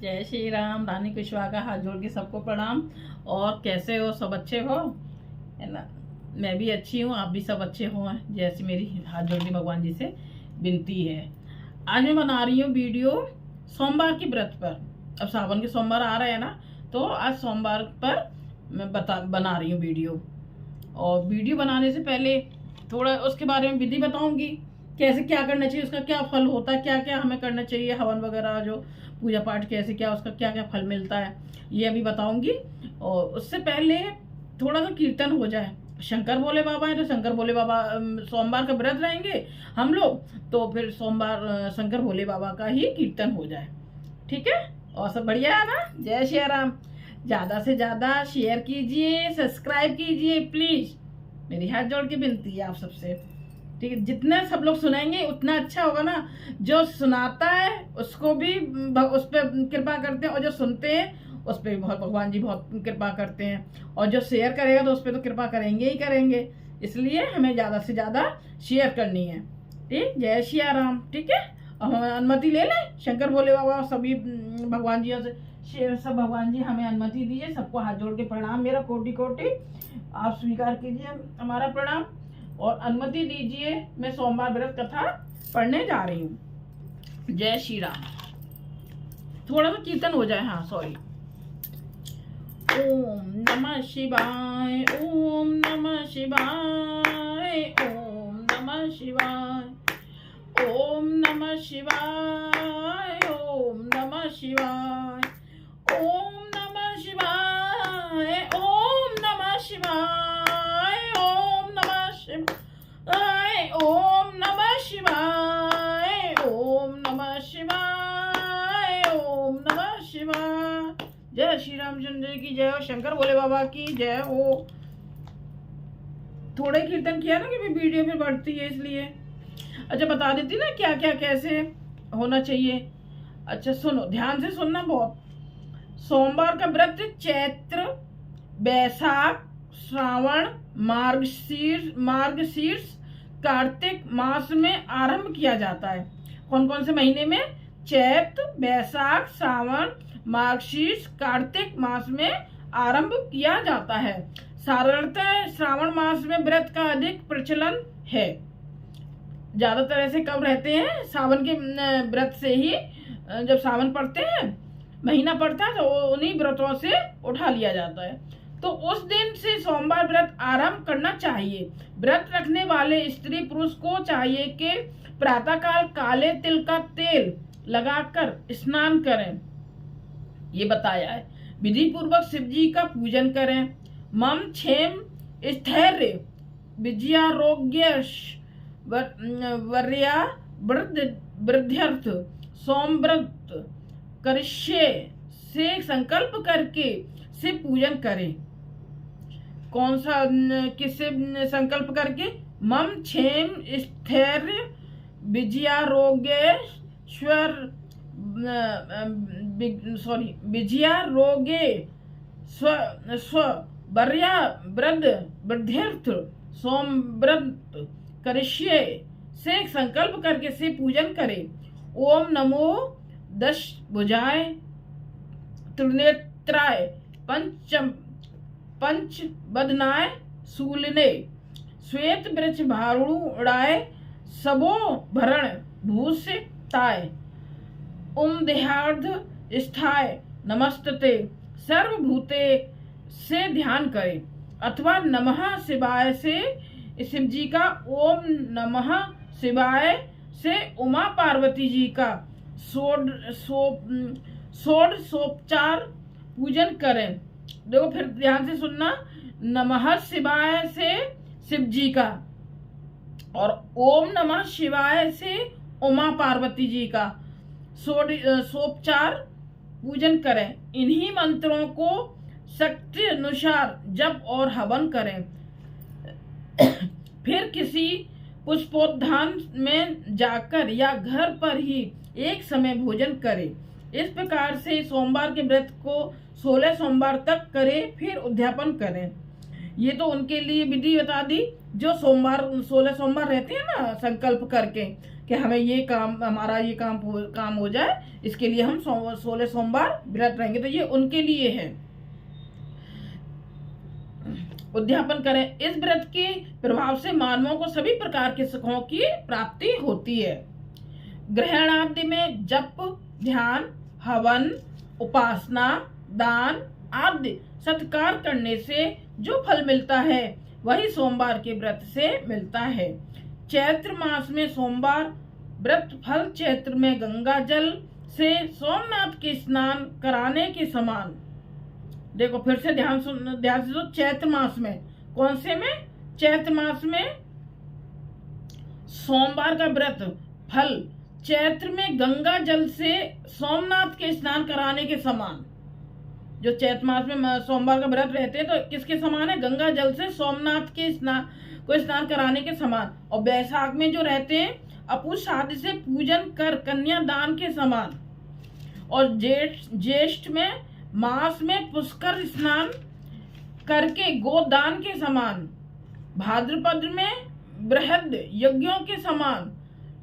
जय श्री राम। रानी कुशवाहा का हाथ जोड़ के सबको प्रणाम। और कैसे हो? सब अच्छे हो, है ना? मैं भी अच्छी हूँ, आप भी सब अच्छे हो, जैसे मेरी हाथ जोड़ के भगवान जी से विनती है। आज मैं बना रही हूँ वीडियो सोमवार के व्रत पर। अब सावन के सोमवार आ रहे हैं ना, तो आज सोमवार पर मैं बना रही हूँ वीडियो। और वीडियो बनाने से पहले थोड़ा उसके बारे में विधि बताऊंगी, कैसे क्या करना चाहिए, उसका क्या फल होता है, क्या क्या हमें करना चाहिए, हवन वगैरह जो पूजा पाठ कैसे क्या उसका क्या क्या फल मिलता है, ये अभी बताऊंगी। और उससे पहले थोड़ा सा कीर्तन हो जाए। शंकर भोले बाबा है तो शंकर भोले बाबा, सोमवार का व्रत रहेंगे हम लोग, तो फिर सोमवार शंकर भोले बाबा का ही कीर्तन हो जाए, ठीक है? और सब बढ़िया है ना? जय श्री राम। ज़्यादा से ज़्यादा शेयर कीजिए, सब्सक्राइब कीजिए प्लीज़, मेरी हाथ जोड़ के विनती है आप सबसे, ठीक है? जितने सब लोग सुनाएंगे उतना अच्छा होगा ना। जो सुनाता है उसको भी उस पर कृपा करते हैं, और जो सुनते हैं उस पर बहुत भगवान जी बहुत कृपा करते हैं, और जो शेयर करेगा तो उस पर तो कृपा करेंगे ही करेंगे। इसलिए हमें ज़्यादा से ज़्यादा शेयर करनी है, ठीक? जय श्री राम। ठीक है, और हम अनुमति ले लें शंकर भोले बाबा और सभी भगवान जी से, सब भगवान जी हमें अनुमति दीजिए। सबको हाथ जोड़ के प्रणाम, मेरा कोटि कोटि। आप स्वीकार कीजिए हमारा प्रणाम और अनुमति दीजिए। मैं सोमवार व्रत कथा पढ़ने जा रही हूँ। जय श्री राम। थोड़ा सा कीर्तन हो जाए, हाँ सॉरी। ओम नमः शिवाय, ओम नमः शिवाय, ओम नमः शिवाय, ओम नमः शिवाय, ओम नमः शिवाय, ओम नमः शिवाय, ओम नमः शिवाय, ओम नमः शिवाय, ओम नमः शिवाय, ओम नमः शिवाय, ओम नमः शिवाय। जय श्री रामचंद्र की जय हो, शंकर भोले बाबा की जय हो। थोड़ा कीर्तन किया ना कि वीडियो में बढ़ती है, इसलिए अच्छा बता देती ना क्या क्या कैसे होना चाहिए। अच्छा सुनो, ध्यान से सुनना बहुत। सोमवार का व्रत चैत्र, बैसाख, श्रावण, मार्गशीर्ष, कार्तिक मास में आरंभ किया जाता है। कौन कौन से महीने में? चैत्र, बैसाख, श्रावण, मार्गशीर्ष, कार्तिक मास में आरंभ किया जाता है। साधारणतः श्रावण मास में व्रत का अधिक प्रचलन है। ज्यादातर ऐसे कब रहते हैं? सावन के व्रत से ही, जब सावन पड़ते हैं, महीना पड़ता है, तो उन्हीं व्रतों से उठा लिया जाता है। तो उस दिन से सोमवार व्रत आरंभ करना चाहिए। व्रत रखने वाले स्त्री पुरुष को चाहिए कि प्रातःकाल काले तिल का तेल लगाकर स्नान करें, ये बताया है। विधि पूर्वक शिव जी का पूजन करें। मम क्षेम स्थैर्य विजयारोग्य वर्या वृद्ध्यर्थ सोमव्रत करिष्ये से संकल्प करके शिव पूजन करें। कौन सा, किससे संकल्प करके? मम क्षेम स्थैर्य विजयारोग्येश्वर विजयारोग्ये स्व वर्या वृद्ध्यर्थ सोमव्रत करिष्ये से संकल्प करके से पूजन करें। ओम नमो दश भुजाय त्रिनेत्राय पंच बदनाय शूलिने श्वेत वृक्ष भारूणाय सबो भरण भूषिताय देहार्ध स्थाय नमस्तते सर्वभूते से ध्यान करें, अथवा नमः शिवाय से शिव जी का, ओम नमः शिवाय से उमा पार्वती जी का षोडशोपचार पूजन करें। देखो फिर ध्यान से सुनना, नमः शिवाय से शिव जी का और ओम नमः शिवाय से उमा पार्वती जी का षोडशोपचार पूजन करें। इन्हीं मंत्रों को शक्ति अनुसार जप और हवन करें। फिर किसी पुष्पोद्यान में जाकर या घर पर ही एक समय भोजन करें। इस प्रकार से सोमवार के व्रत को 16 सोमवार तक करें, फिर उद्यापन करें। ये तो उनके लिए विधि बता दी जो सोमवार 16 सोमवार रहते हैं ना, संकल्प करके कि हमें ये काम, हमारा ये काम हो जाए, इसके लिए हम 16 सोमवार व्रत रहेंगे। तो ये उनके लिए है। उद्यापन करें। इस व्रत के प्रभाव से मानवों को सभी प्रकार के सुखों की प्राप्ति होती है। ग्रहण आदि में जप, ध्यान, हवन, उपासना, दान आदि सत्कार करने से जो फल मिलता है वही सोमवार के व्रत से मिलता है। चैत्र मास में सोमवार व्रत फल चैत्र में गंगा जल से सोमनाथ के स्नान कराने के समान। देखो फिर से ध्यान से तो चैत्र मास में, कौन से में? चैत्र मास में सोमवार का व्रत फल चैत्र में गंगा जल से सोमनाथ के स्नान कराने के समान। जो चैत्र मास में सोमवार का व्रत रहते हैं तो किसके समान है? गंगा जल से सोमनाथ के स्नान कराने के समान। और बैसाख में जो रहते हैं अपू शादी से पूजन कर कन्यादान के समान। और ज्येष्ठ में मास में पुष्कर स्नान करके गोदान के समान। भाद्रपद में बृहद यज्ञों के समान।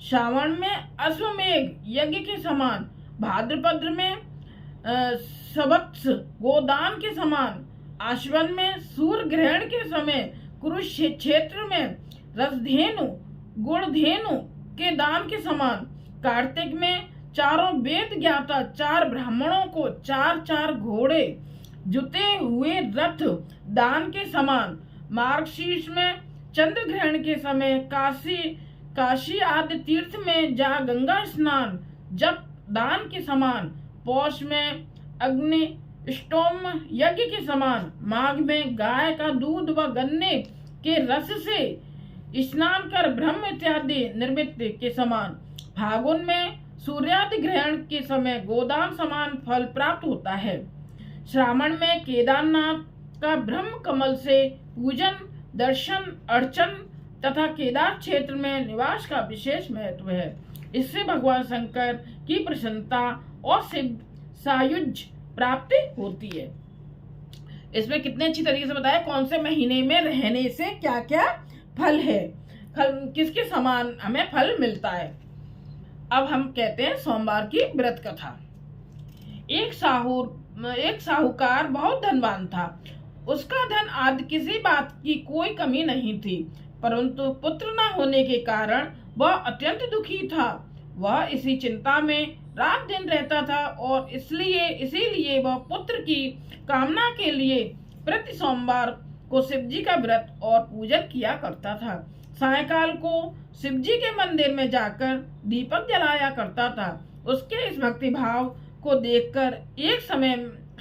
श्रावण में अश्वमेघ यज्ञ के समान। भाद्रपद में सवत्स गोदान के समान। आश्वन में सूर्य ग्रहण के समय कुरुक्षेत्र में रसधेनु गुणधेनु के दान के समान। कार्तिक में चारों वेद ज्ञाता 4 ब्राह्मणों को 4 घोड़े जुते हुए रथ दान के समान। मार्गशीर्ष में चंद्र ग्रहण के समय काशी आदि तीर्थ में जा गंगा स्नान जप दान के समान। पौष में अग्नि स्टोम यज्ञ के समान। माघ में गाय का दूध व गन्ने के रस से स्नान कर ब्रह्म इत्यादि निर्मित के समान। फागुन में सूर्यादि ग्रहण के समय गोदान समान फल प्राप्त होता है। श्रावण में केदारनाथ का ब्रह्म कमल से पूजन, दर्शन, अर्चन तथा केदार क्षेत्र में निवास का विशेष महत्व है। इससे भगवान शंकर की प्रसन्नता और शिव सायुज्य प्राप्ति होती है। इसमें कितने अच्छी तरीके से बताया कौन से महीने में रहने से क्या क्या फल है, किसके समान हमें फल मिलता है। अब हम कहते हैं सोमवार की व्रत कथा। एक साहूकार बहुत धनवान था। उसका धन आदि किसी बात की कोई कमी नहीं थी, परंतु पुत्र न होने के कारण वह अत्यंत दुखी था। वह इसी चिंता में रात दिन रहता था और इसीलिए वह पुत्र की कामना के लिए प्रति सोमवार को शिवजी का व्रत और पूजन किया करता था। सायंकाल को शिवजी के मंदिर में जाकर दीपक जलाया करता था। उसके इस भक्ति भाव को देखकर एक समय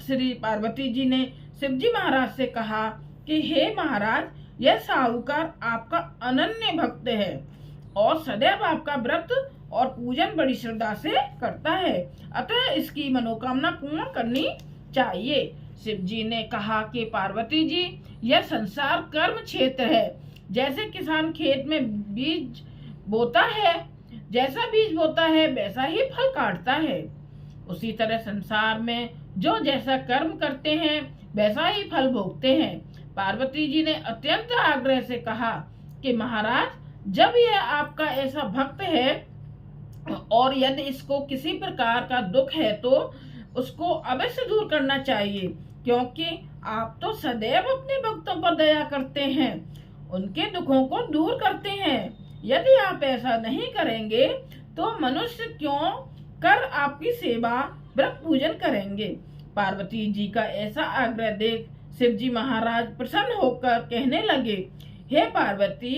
श्री पार्वती जी ने शिवजी महाराज से कहा कि हे महाराज, यह साहूकार आपका अनन्य भक्त है और सदैव आपका व्रत और पूजन बड़ी श्रद्धा से करता है, अतः इसकी मनोकामना पूर्ण करनी चाहिए। शिव जी ने कहा कि पार्वती जी, यह संसार कर्म क्षेत्र है। जैसे किसान खेत में बीज बोता है, जैसा बीज बोता है वैसा ही फल काटता है, उसी तरह संसार में जो जैसा कर्म करते हैं वैसा ही फल भोगते हैं। पार्वती जी ने अत्यंत आग्रह से कहा कि महाराज, जब यह आपका ऐसा भक्त है और यदि इसको किसी प्रकार का दुख है तो उसको अवश्य दूर करना चाहिए, क्योंकि आप तो सदैव अपने भक्तों पर दया करते हैं, उनके दुखों को दूर करते हैं। यदि आप ऐसा नहीं करेंगे तो मनुष्य क्यों कर आपकी सेवा व्रत पूजन करेंगे। पार्वती जी का ऐसा आग्रह देख शिव जी महाराज प्रसन्न होकर कहने लगे, हे पार्वती,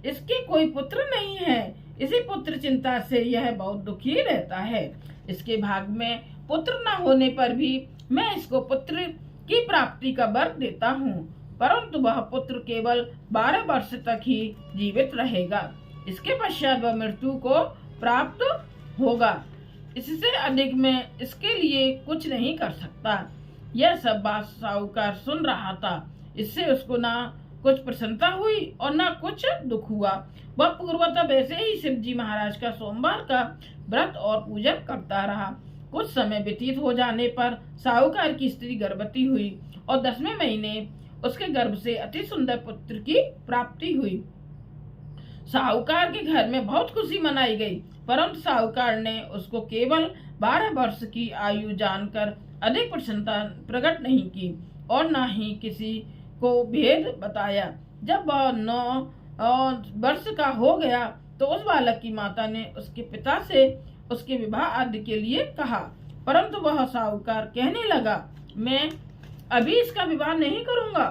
इसके कोई पुत्र नहीं है, इसी पुत्र चिंता से यह बहुत दुखी रहता है। इसके भाग में पुत्र न होने पर भी मैं इसको पुत्र की प्राप्ति का वर देता हूँ, परंतु वह पुत्र केवल 12 वर्ष तक ही जीवित रहेगा। इसके पश्चात वह मृत्यु को प्राप्त होगा। इससे अधिक मैं इसके लिए कुछ नहीं कर सकता। यह सब बात साहूकार सुन रहा था। इससे उसको ना कुछ प्रसन्नता हुई और ना कुछ दुख हुआ। वह पूर्वतः वैसे ही शिव जी महाराज का सोमवार का व्रत और पूजन करता रहा। कुछ समय व्यतीत हो जाने पर साहूकार की स्त्री गर्भवती हुई और 10वें महीने उसके गर्भ से अति सुंदर पुत्र की प्राप्ति हुई। साहूकार के घर में बहुत खुशी मनाई गई, परंतु साहूकार ने उसको केवल 12 वर्ष की आयु जानकर अधिक प्रसन्नता प्रकट नहीं की और न ही किसी को भेद बताया। जब वह 9 वर्ष का हो गया तो उस बालक की माता ने उसके पिता से उसके विवाह आदि के लिए कहा, परंतु वह साहूकार कहने लगा, मैं अभी इसका विवाह नहीं करूंगा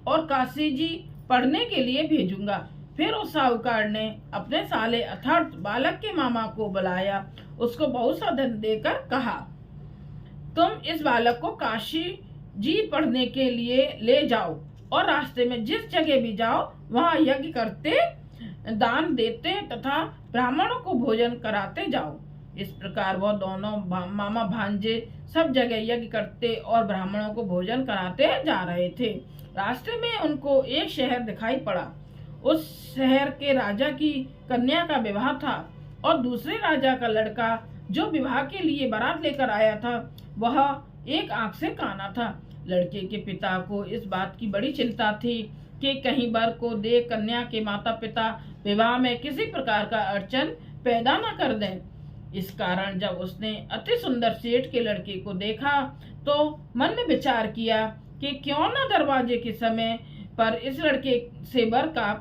और काशी जी पढ़ने के लिए भेजूंगा। फिर उस साहूकार ने अपने साले अर्थात बालक के मामा को बुलाया, उसको बहुत सा धन देकर कहा, तुम इस बालक को काशी जी पढ़ने के लिए ले जाओ और रास्ते में जिस जगह भी जाओ वहां यज्ञ करते, दान देते तथा ब्राह्मणों को भोजन कराते जाओ। इस प्रकार वह दोनों मामा भांजे सब जगह यज्ञ करते और ब्राह्मणों को भोजन कराते जा रहे थे। रास्ते में उनको एक शहर दिखाई पड़ा। उस शहर के राजा की कन्या का विवाह था और दूसरे राजा का लड़का जो विवाह के लिए बारात लेकर आया था वह एक आंख से काना था। लड़के के पिता को इस बात की बड़ी चिंता थी कि कहीं वर को देख कन्या के माता पिता विवाह में किसी प्रकार का अड़चन पैदा न कर दें। इस कारण जब उसने अति सुंदर सेठ के लड़के को देखा तो मन में विचार किया कि क्यों न दरवाजे के समय पर इस लड़के से वर का